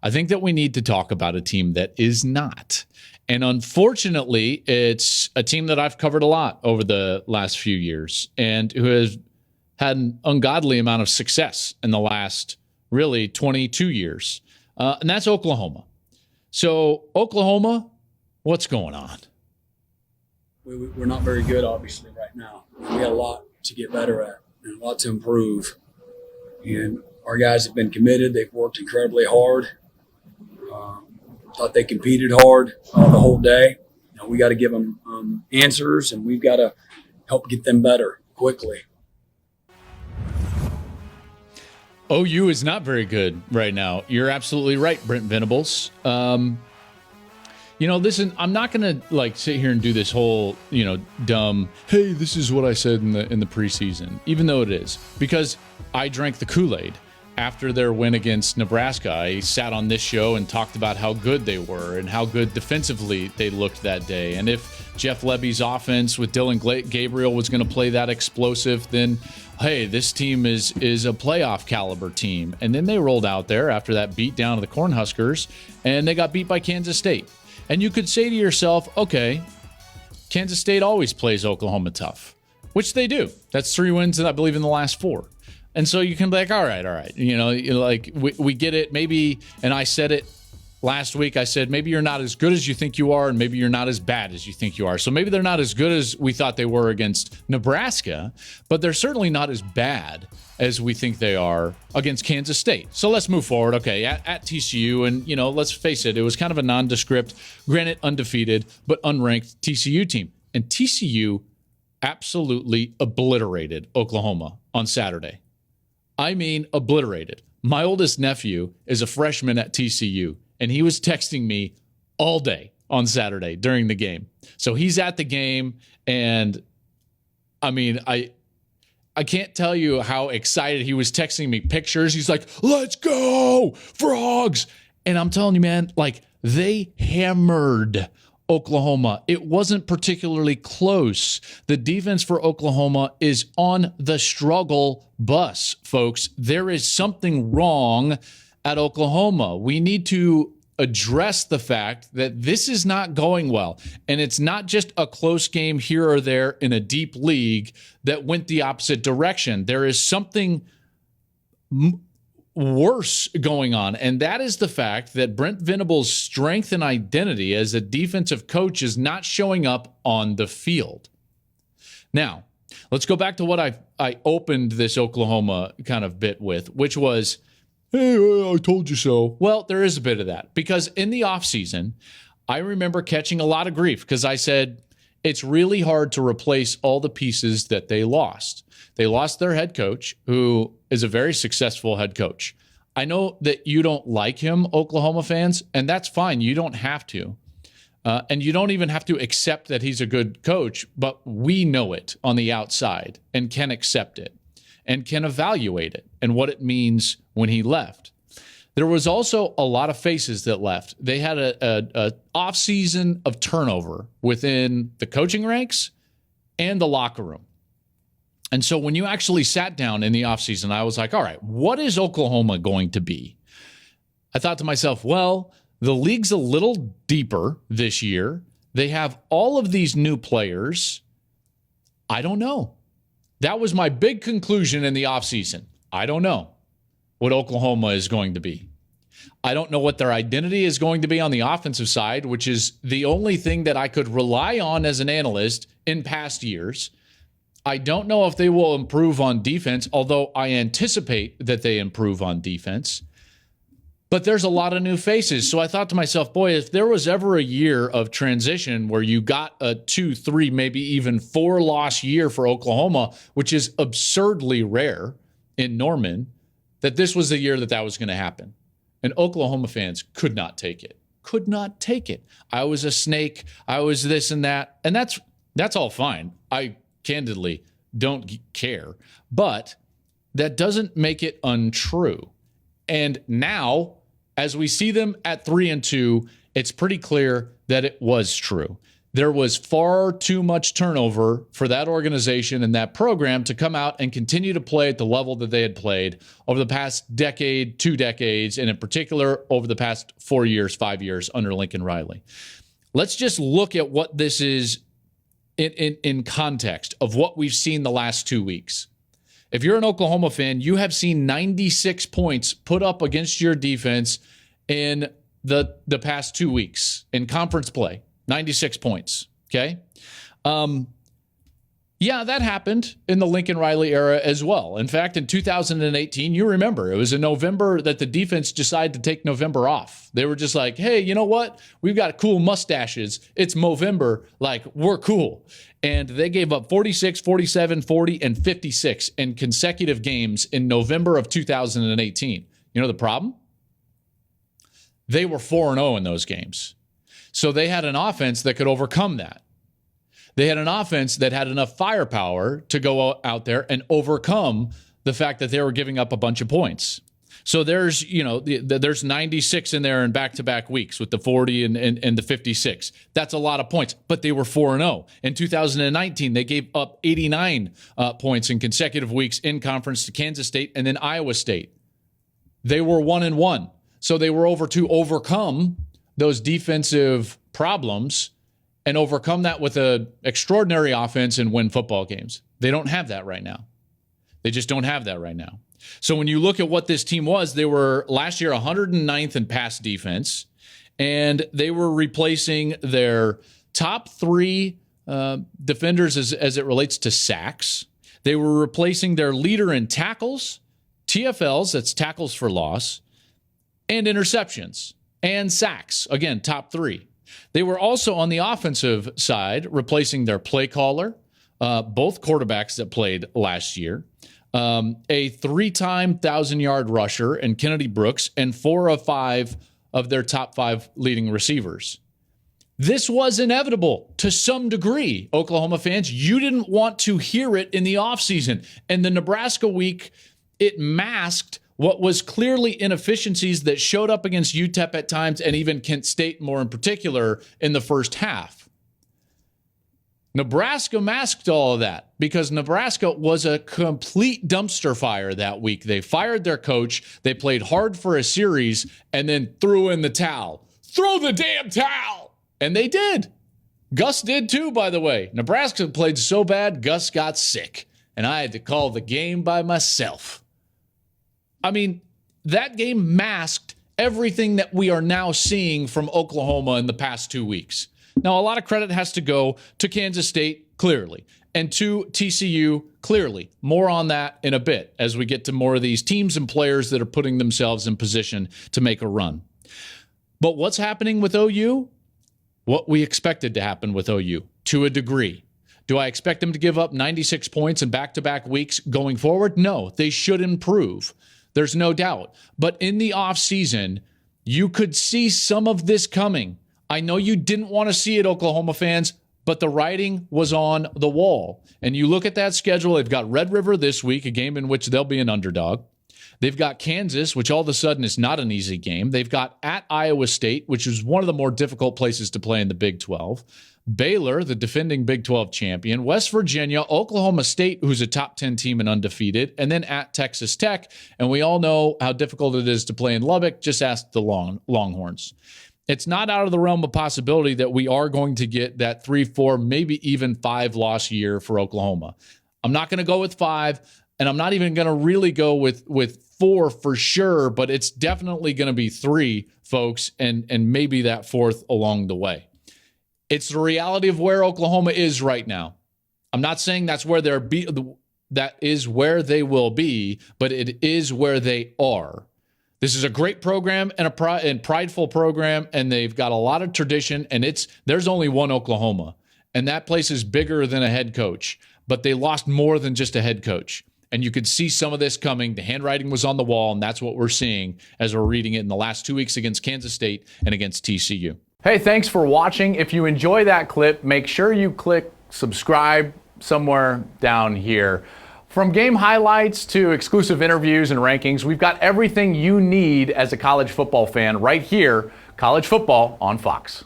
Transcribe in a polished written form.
I think that we need to talk about a team that is not. And unfortunately, it's a team that I've covered a lot over the last few years and who has had an ungodly amount of success in the last really 22 years. And that's Oklahoma. So Oklahoma, what's going on? We're not very good, obviously, right now. We got a lot to get better at and a lot to improve. And our guys have been committed. They've worked incredibly hard. Thought they competed hard the whole day. We got to give them answers, and we've got to help get them better quickly. OU is not very good right now. You're absolutely right, Brent Venables. Listen, I'm not going to sit here and do this whole, dumb, hey, this is what I said in the preseason, even though it is, because I drank the Kool-Aid after their win against Nebraska. I sat on this show and talked about how good they were and how good defensively they looked that day. And if Jeff Lebby's offense with Dylan Gabriel was going to play that explosive, then hey, this team is a playoff caliber team. And then they rolled out there after that beat down of the Cornhuskers, and they got beat by Kansas State. And you could say to yourself, okay, Kansas State always plays Oklahoma tough, which they do. That's 3 wins, I believe, in the last 4. And so you can be like, all right. We get it. Maybe, and I said it last week, I said, maybe you're not as good as you think you are, and maybe you're not as bad as you think you are. So maybe they're not as good as we thought they were against Nebraska, but they're certainly not as bad as we think they are against Kansas State. So let's move forward. Okay, at TCU, and, let's face it, it was kind of a nondescript, granted undefeated, but unranked TCU team. And TCU absolutely obliterated Oklahoma on Saturday. I mean, obliterated. My oldest nephew is a freshman at TCU, and he was texting me all day on Saturday during the game. So he's at the game, and I mean, I can't tell you how excited he was, texting me pictures. He's like, let's go, Frogs. And I'm telling you, man, they hammered Oklahoma. It wasn't particularly close. The defense for Oklahoma is on the struggle bus, folks. There is something wrong at Oklahoma. We need to address the fact that this is not going well. And it's not just a close game here or there in a deep league that went the opposite direction. There is something worse going on, and that is the fact that Brent Venables' strength and identity as a defensive coach is not showing up on the field. Now, let's go back to what I opened this Oklahoma kind of bit with, which was, hey, I told you so. Well, there is a bit of that, because in the offseason, I remember catching a lot of grief because I said it's really hard to replace all the pieces that they lost. They lost their head coach, who is a very successful head coach. I know that you don't like him, Oklahoma fans, and that's fine. You don't have to. And you don't even have to accept that he's a good coach, but we know it on the outside and can accept it and can evaluate it and what it means when he left. There was also a lot of faces that left. They had a off-season of turnover within the coaching ranks and the locker room. And so when you actually sat down in the offseason, I was like, all right, what is Oklahoma going to be? I thought to myself, well, the league's a little deeper this year. They have all of these new players. I don't know. That was my big conclusion in the offseason. I don't know what Oklahoma is going to be. I don't know what their identity is going to be on the offensive side, which is the only thing that I could rely on as an analyst in past years. I don't know if they will improve on defense, although I anticipate that they improve on defense. But there's a lot of new faces. So I thought to myself, boy, if there was ever a year of transition where you got a 2, 3, maybe even 4-loss year for Oklahoma, which is absurdly rare in Norman, that this was the year that was going to happen. And Oklahoma fans could not take it. Could not take it. I was a snake. I was this and that. And that's all fine. I candidly don't care. But that doesn't make it untrue. And now, as we see them at 3-2, it's pretty clear that it was true. There was far too much turnover for that organization and that program to come out and continue to play at the level that they had played over the past decade, 2 decades, and in particular over the past 4 years, 5 years under Lincoln Riley. Let's just look at what this is in context of what we've seen the last 2 weeks. If you're an Oklahoma fan, you have seen 96 points put up against your defense in the past 2 weeks in conference play. 96 points, okay? Yeah, that happened in the Lincoln Riley era as well. In fact, in 2018, you remember, it was in November that the defense decided to take November off. They were just like, hey, you know what? We've got cool mustaches. It's Movember. Like, we're cool. And they gave up 46, 47, 40, and 56 in consecutive games in November of 2018. You know the problem? They were 4-0 in those games. So they had an offense that could overcome that. They had an offense that had enough firepower to go out there and overcome the fact that they were giving up a bunch of points. So there's, there's 96 in there in back-to-back weeks with the 40 and the 56. That's a lot of points, but they were 4-0. In 2019, they gave up 89 points in consecutive weeks in conference to Kansas State and then Iowa State. They were 1-1. So they were over to overcome those defensive problems and overcome that with an extraordinary offense and win football games. They don't have that right now. They just don't have that right now. So when you look at what this team was, they were last year 109th in pass defense, and they were replacing their top 3 defenders as it relates to sacks. They were replacing their leader in tackles, TFLs, that's tackles for loss, and interceptions. And sacks, again, top 3. They were also on the offensive side replacing their play caller, both quarterbacks that played last year, a 3-time 1,000-yard rusher in Kennedy Brooks, and 4 of 5 of their top 5 leading receivers. This was inevitable to some degree, Oklahoma fans. You didn't want to hear it in the offseason. And the Nebraska week, it masked what was clearly inefficiencies that showed up against UTEP at times and even Kent State more in particular in the first half. Nebraska masked all of that because Nebraska was a complete dumpster fire that week. They fired their coach, they played hard for a series, and then threw in the towel. Throw the damn towel! And they did. Gus did too, by the way. Nebraska played so bad, Gus got sick, and I had to call the game by myself. I mean, that game masked everything that we are now seeing from Oklahoma in the past 2 weeks. Now, a lot of credit has to go to Kansas State, clearly, and to TCU, clearly. More on that in a bit as we get to more of these teams and players that are putting themselves in position to make a run. But what's happening with OU? What we expected to happen with OU, to a degree. Do I expect them to give up 96 points in back-to-back weeks going forward? No, they should improve. There's no doubt. But in the offseason, you could see some of this coming. I know you didn't want to see it, Oklahoma fans, but the writing was on the wall. And you look at that schedule, they've got Red River this week, a game in which they'll be an underdog. They've got Kansas, which all of a sudden is not an easy game. They've got at Iowa State, which is one of the more difficult places to play in the Big 12. Baylor, the defending Big 12 champion, West Virginia, Oklahoma State, who's a top 10 team and undefeated, and then at Texas Tech. And we all know how difficult it is to play in Lubbock. Just ask the Longhorns. It's not out of the realm of possibility that we are going to get that 3, 4, maybe even 5 loss year for Oklahoma. I'm not going to go with 5, and I'm not even going to really go with 4 for sure, but it's definitely going to be 3, folks, and maybe that 4th along the way. It's the reality of where Oklahoma is right now. I'm not saying that is where they will be, but it is where they are. This is a great program and a prideful program, and they've got a lot of tradition, and there's only one Oklahoma, and that place is bigger than a head coach, but they lost more than just a head coach. And you could see some of this coming. The handwriting was on the wall, and that's what we're seeing as we're reading it in the last 2 weeks against Kansas State and against TCU. Hey, thanks for watching. If you enjoy that clip, make sure you click subscribe somewhere down here. From game highlights to exclusive interviews and rankings, we've got everything you need as a college football fan right here, College Football on Fox.